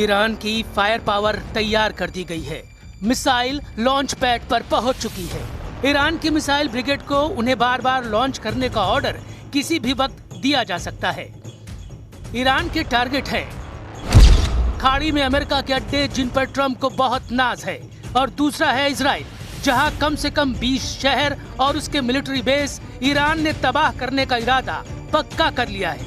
Iran की fire power तैयार कर दी गई है। मिसाइल लॉन्च पैड पर पहुंच चुकी है। ईरान की मिसाइल ब्रिगेड को उन्हें बार बार लॉन्च करने का ऑर्डर किसी भी वक्त दिया जा सकता है। ईरान के टारगेट है खाड़ी में अमेरिका के अड्डे जिन पर ट्रंप को बहुत नाज है, और दूसरा है इजराइल, जहां कम से कम 20 शहर और उसके मिलिट्री बेस ईरान ने तबाह करने का इरादा पक्का कर लिया है।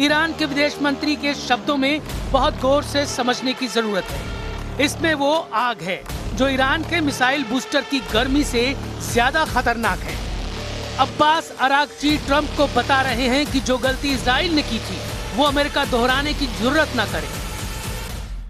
ईरान के विदेश मंत्री के शब्दों में बहुत गौर से समझने की जरूरत है। इसमें वो आग है जो ईरान के मिसाइल बूस्टर की गर्मी से ज्यादा खतरनाक है। अब्बास अरागची ट्रंप को बता रहे हैं कि जो गलती इजराइल ने की थी वो अमेरिका दोहराने की जरूरत न करे।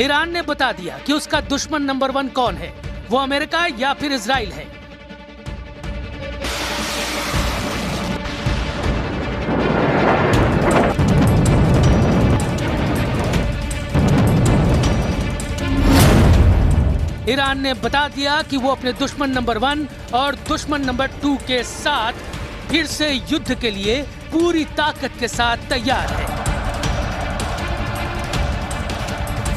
ईरान ने बता दिया कि उसका दुश्मन नंबर 1 कौन है, वो अमेरिका या फिर इजराइल है। ईरान ने बता दिया कि वो अपने दुश्मन नंबर 1 और दुश्मन नंबर 2 के साथ फिर से युद्ध के लिए पूरी ताकत के साथ तैयार है।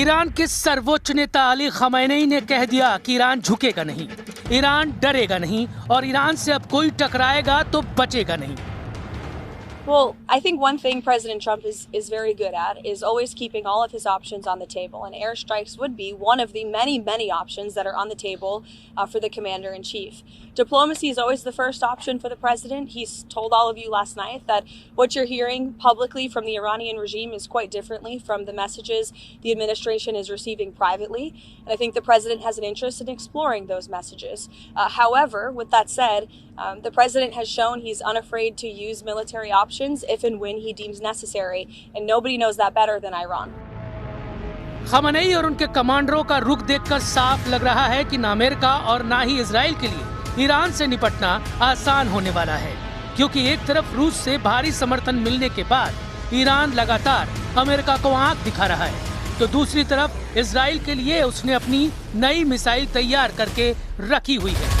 ईरान के सर्वोच्च नेता अली खमैनी ने कह दिया कि ईरान झुकेगा नहीं, ईरान डरेगा नहीं, और ईरान से अब कोई टकराएगा तो बचेगा नहीं। Well, I think one thing President Trump is very good at is always keeping all of his options on the table, and airstrikes would be one of the many options that are on the table for the commander-in-chief. Diplomacy is always the first option for the president. He's told all of you last night that what you're hearing publicly from the Iranian regime is quite differently from the messages the administration is receiving privately, and I think the president has an interest in exploring those messages. However, with that said, the president has shown he's unafraid to use military options if and when he deems necessary, and nobody knows that better than Iran. खमैनी और उनके कमांडरों का रुख देखकर साफ लग रहा है कि न अमेरिका और न ही इजराइल के लिए ईरान से निपटना आसान होने वाला है, क्योंकि एक तरफ रूस से भारी समर्थन मिलने के बाद ईरान लगातार अमेरिका को आंख दिखा रहा है, तो दूसरी तरफ इजराइल के लिए उसने अपनी नई मिसाइल तैयार करके रखी हुई है।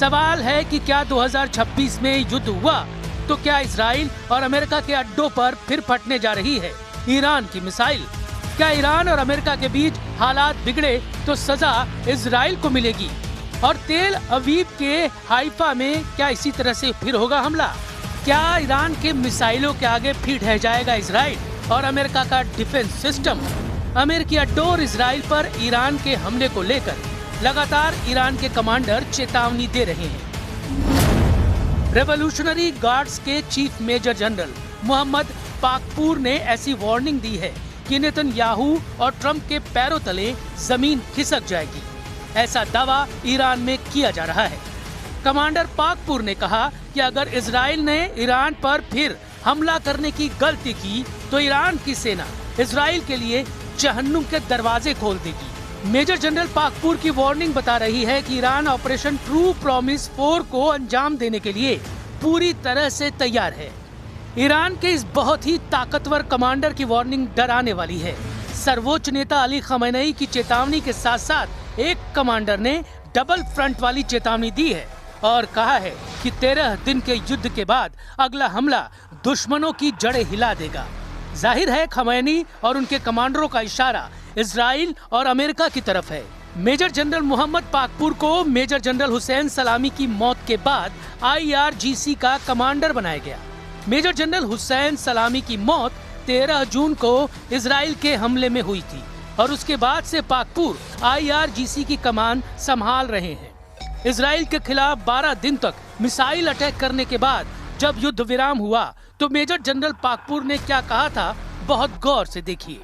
सवाल है कि क्या 2026 में युद्ध हुआ तो क्या इजराइल और अमेरिका के अड्डों पर फिर फटने जा रही है ईरान की मिसाइल? क्या ईरान और अमेरिका के बीच हालात बिगड़े तो सजा इजराइल को मिलेगी? और तेल अवीव के हाइफा में क्या इसी तरह से फिर होगा हमला? क्या ईरान के मिसाइलों के आगे फिर ढह जाएगा इजराइल और अमेरिका का डिफेंस सिस्टम? अमेरिकी अड्डों और इजराइल पर ईरान के हमले को लेकर लगातार ईरान के कमांडर चेतावनी दे रहे हैं। रेवोल्यूशनरी गार्ड्स के chief major general Mohammad Pakpour ने ऐसी वार्निंग दी है कि नेतन्याहू और ट्रंप के पैरों तले जमीन खिसक जाएगी। ऐसा दावा ईरान में किया जा रहा है। कमांडर पाकपूर ने कहा कि अगर इजराइल ने ईरान पर फिर हमला करने की गलती की तो ईरान की सेना इजराइल के लिए जहन्नुम के दरवाजे खोल देगी। मेजर जनरल पाकपूर की वार्निंग बता रही है कि ईरान ऑपरेशन ट्रू प्रॉमिस 4 को अंजाम देने के लिए पूरी तरह से तैयार है। ईरान के इस बहुत ही ताकतवर कमांडर की वार्निंग डराने वाली है। सर्वोच्च नेता अली खमैनी की चेतावनी के साथ साथ एक कमांडर ने डबल फ्रंट वाली चेतावनी दी है और कहा है कि 13 दिन के युद्ध के बाद अगला हमला दुश्मनों की जड़ें हिला देगा। जाहिर है खमैनी और उनके कमांडरों का इशारा इजराइल और अमेरिका की तरफ है। मेजर जनरल मोहम्मद पाकपूर को मेजर जनरल हुसैन सलामी की मौत के बाद IRGC का कमांडर बनाया गया। मेजर जनरल हुसैन सलामी की मौत 13 जून को इजराइल के हमले में हुई थी और उसके बाद से पाकपूर IRGC की कमान संभाल रहे हैं। इजराइल के खिलाफ 12 दिन तक मिसाइल अटैक करने के बाद जब युद्ध विराम हुआ तो मेजर जनरल पाकपुर ने क्या कहा था, बहुत गौर से देखिए।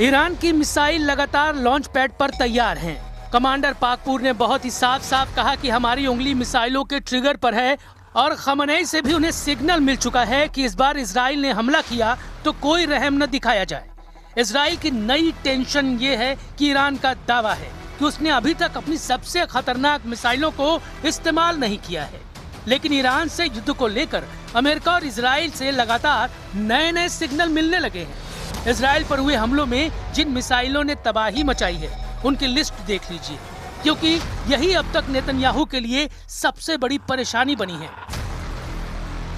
ईरान की मिसाइल लगातार लॉन्च पैड पर तैयार हैं। कमांडर पाकपुर ने बहुत ही साफ साफ कहा कि हमारी उंगली मिसाइलों के ट्रिगर पर है और खमनेई से भी उन्हें सिग्नल मिल चुका है कि इस बार इजराइल ने हमला किया तो कोई रहम न दिखाया जाए। इजराइल की नई टेंशन ये है कि ईरान का दावा है कि उसने अभी तक अपनी सबसे खतरनाक मिसाइलों को इस्तेमाल नहीं किया है, लेकिन ईरान से युद्ध को लेकर अमेरिका और इजराइल से लगातार नए नए सिग्नल मिलने लगे हैं। इजराइल पर हुए हमलों में जिन मिसाइलों ने तबाही मचाई है उनकी लिस्ट देख लीजिए, क्योंकि यही अब तक नेतन्याहू के लिए सबसे बड़ी परेशानी बनी है।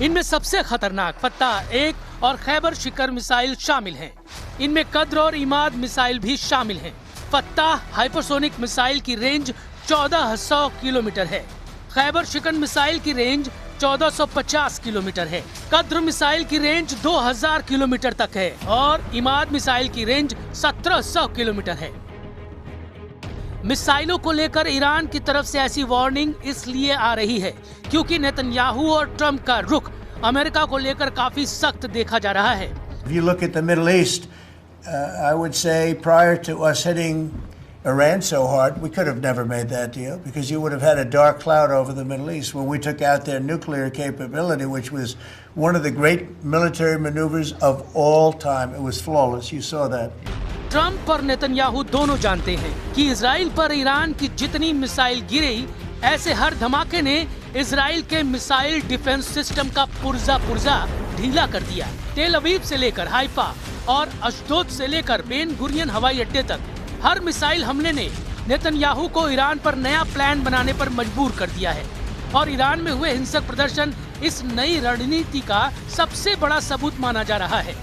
इनमें सबसे खतरनाक फत्ताह-1 और खैबर शिकर मिसाइल शामिल हैं। इनमें कद्र और इमाद मिसाइल भी शामिल हैं। फत्ताह हाइपरसोनिक मिसाइल की रेंज 1400 किलोमीटर है। खैबर शिकन मिसाइल की रेंज 1450 किलोमीटर है। कद्र मिसाइल की रेंज 2000 किलोमीटर तक है और इमाद मिसाइल की रेंज 1700 किलोमीटर है। मिसाइलों को लेकर ईरान की तरफ से ऐसी वार्निंग इसलिए आ रही है क्योंकि नेतन्याहू और ट्रंप का रुख अमेरिका को लेकर काफी सख्त देखा जा रहा है। If you look at the Middle East, I would say prior to us hitting Iran so hard, we could have never made that deal because you would have had a dark cloud over the Middle East when we took out their nuclear capability, which was one of the great military maneuvers of all time. It was flawless. You saw that. Trump और Netanyahu दोनों जानते हैं कि Israel पर Iran की जितनी missile गिरी, ऐसे हर धमाके ने इजराइल के मिसाइल डिफेंस सिस्टम का पुर्जा ढीला कर दिया। तेल अवीव से लेकर हाइफा और अशदोद से लेकर बेन गुरियन हवाई अड्डे तक हर मिसाइल हमले ने नेतन्याहू को ईरान पर नया प्लान बनाने पर मजबूर कर दिया है और ईरान में हुए हिंसक प्रदर्शन इस नई रणनीति का सबसे बड़ा सबूत माना जा रहा है।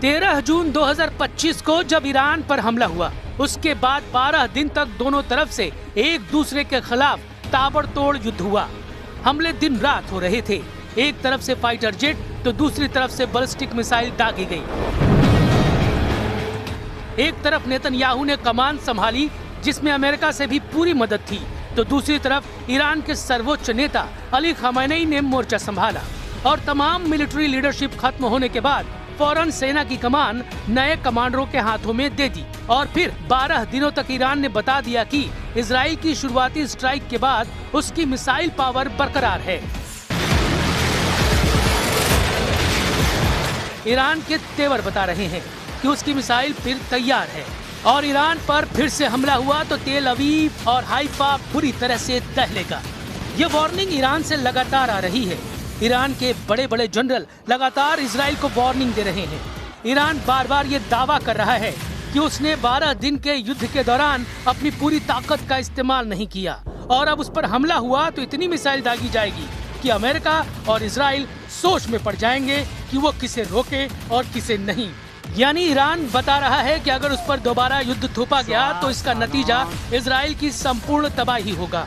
13 जून 2025 को जब ईरान पर हमला हुआ, उसके बाद 12 दिन तक दोनों तरफ से एक दूसरे के खिलाफ ताबड़तोड़ युद्ध हुआ। हमले दिन रात हो रहे थे। एक तरफ से फाइटर जेट तो दूसरी तरफ से बैलिस्टिक मिसाइल दागी गई। एक तरफ नेतन्याहू ने कमान संभाली जिसमें अमेरिका से भी पूरी मदद थी, तो दूसरी तरफ ईरान के सर्वोच्च नेता अली खamenei ने मोर्चा संभाला और तमाम मिलिट्री लीडरशिप खत्म होने के बाद फौरन सेना की कमान नए कमांडरों के हाथों में दे दी और फिर 12 दिनों तक ईरान ने बता दिया कि इजराइल की शुरुआती स्ट्राइक के बाद उसकी मिसाइल पावर बरकरार है। ईरान के तेवर बता रहे हैं कि उसकी मिसाइल फिर तैयार है और ईरान पर फिर से हमला हुआ तो तेल अवीव और हाइफा बुरी तरह से दहलेगा। ये वार्निंग ईरान से लगातार आ रही है। ईरान के बड़े बड़े जनरल लगातार इजराइल को वार्निंग दे रहे हैं। ईरान बार बार ये दावा कर रहा है कि उसने 12 दिन के युद्ध के दौरान अपनी पूरी ताकत का इस्तेमाल नहीं किया और अब उस पर हमला हुआ तो इतनी मिसाइल दागी जाएगी कि अमेरिका और इजराइल सोच में पड़ जाएंगे कि वो किसे रोके और किसे नहीं। यानी ईरान बता रहा है कि अगर उस पर दोबारा युद्ध थोपा गया तो इसका नतीजा इजराइल की संपूर्ण तबाही होगा।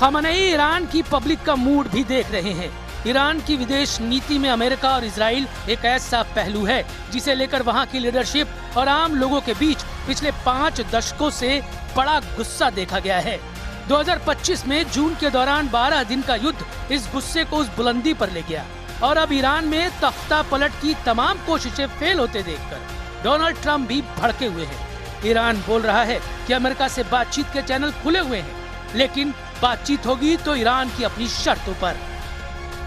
खamenei ईरान की पब्लिक का मूड भी देख रहे हैं। ईरान की विदेश नीति में अमेरिका और इजराइल एक ऐसा पहलू है जिसे लेकर वहां की लीडरशिप और आम लोगों के बीच पिछले 5 दशकों से बड़ा गुस्सा देखा गया है। 2025 में जून के दौरान 12 दिन का युद्ध इस गुस्से को उस बुलंदी पर ले गया और अब ईरान में तख्ता पलट की तमाम कोशिशें फेल होते देखकर डोनाल्ड ट्रंप भी भड़के हुए हैं। ईरान बोल रहा है कि अमेरिका से बातचीत के चैनल खुले हुए हैं लेकिन बातचीत होगी तो ईरान की अपनी शर्तों पर।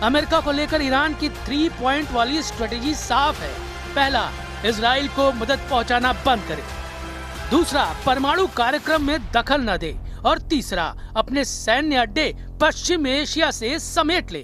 अमेरिका को लेकर ईरान की 3 पॉइंट वाली स्ट्रेटेजी साफ है। पहला, इजराइल को मदद पहुंचाना बंद करे। दूसरा, परमाणु कार्यक्रम में दखल न दे। और तीसरा, अपने सैन्य अड्डे पश्चिम एशिया से समेट ले।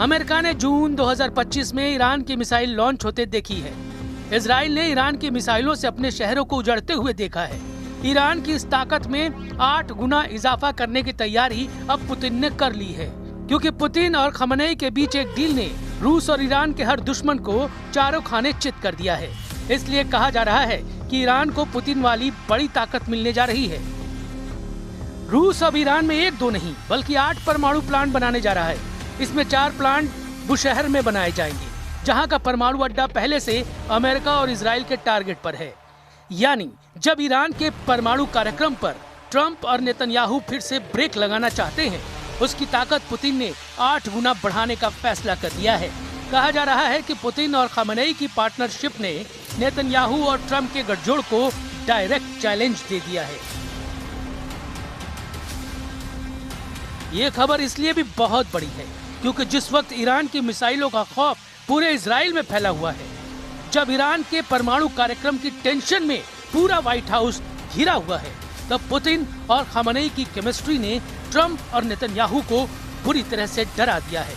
अमेरिका ने जून 2025 में ईरान की मिसाइल लॉन्च होते देखी है। इजराइल ने ईरान की मिसाइलों से अपने शहरों को उजड़ते हुए देखा है। ईरान की इस ताकत में 8 गुना इजाफा करने की तैयारी अब पुतिन ने कर ली है, क्योंकि पुतिन और खमेनेई के बीच एक डील ने रूस और ईरान के हर दुश्मन को चारों खाने चित कर दिया है। इसलिए कहा जा रहा है कि ईरान को पुतिन वाली बड़ी ताकत मिलने जा रही है। रूस अब ईरान में 1-2 नहीं बल्कि 8 परमाणु प्लांट बनाने जा रहा है। इसमें 4 प्लांट बुशहर में बनाए जाएंगे, जहां का परमाणु अड्डा पहले से अमेरिका और इजराइल के टारगेट पर है। यानी जब ईरान के परमाणु कार्यक्रम पर ट्रंप और नेतन्याहू फिर से ब्रेक लगाना चाहते हैं, उसकी ताकत पुतिन ने 8 गुना बढ़ाने का फैसला कर लिया है। कहा जा रहा है कि पुतिन और खमेनेई की पार्टनरशिप ने नेतन्याहू और ट्रंप के गठजोड़ को डायरेक्ट चैलेंज दे दिया है। ये खबर इसलिए भी बहुत बड़ी है क्योंकि जिस वक्त ईरान की मिसाइलों का खौफ पूरे इजराइल में फैला हुआ है, जब ईरान के परमाणु कार्यक्रम की टेंशन में पूरा व्हाइट हाउस घिरा हुआ है, तब पुतिन और खमेनेई की केमिस्ट्री ने ट्रंप और नेतन्याहू को बुरी तरह से डरा दिया है।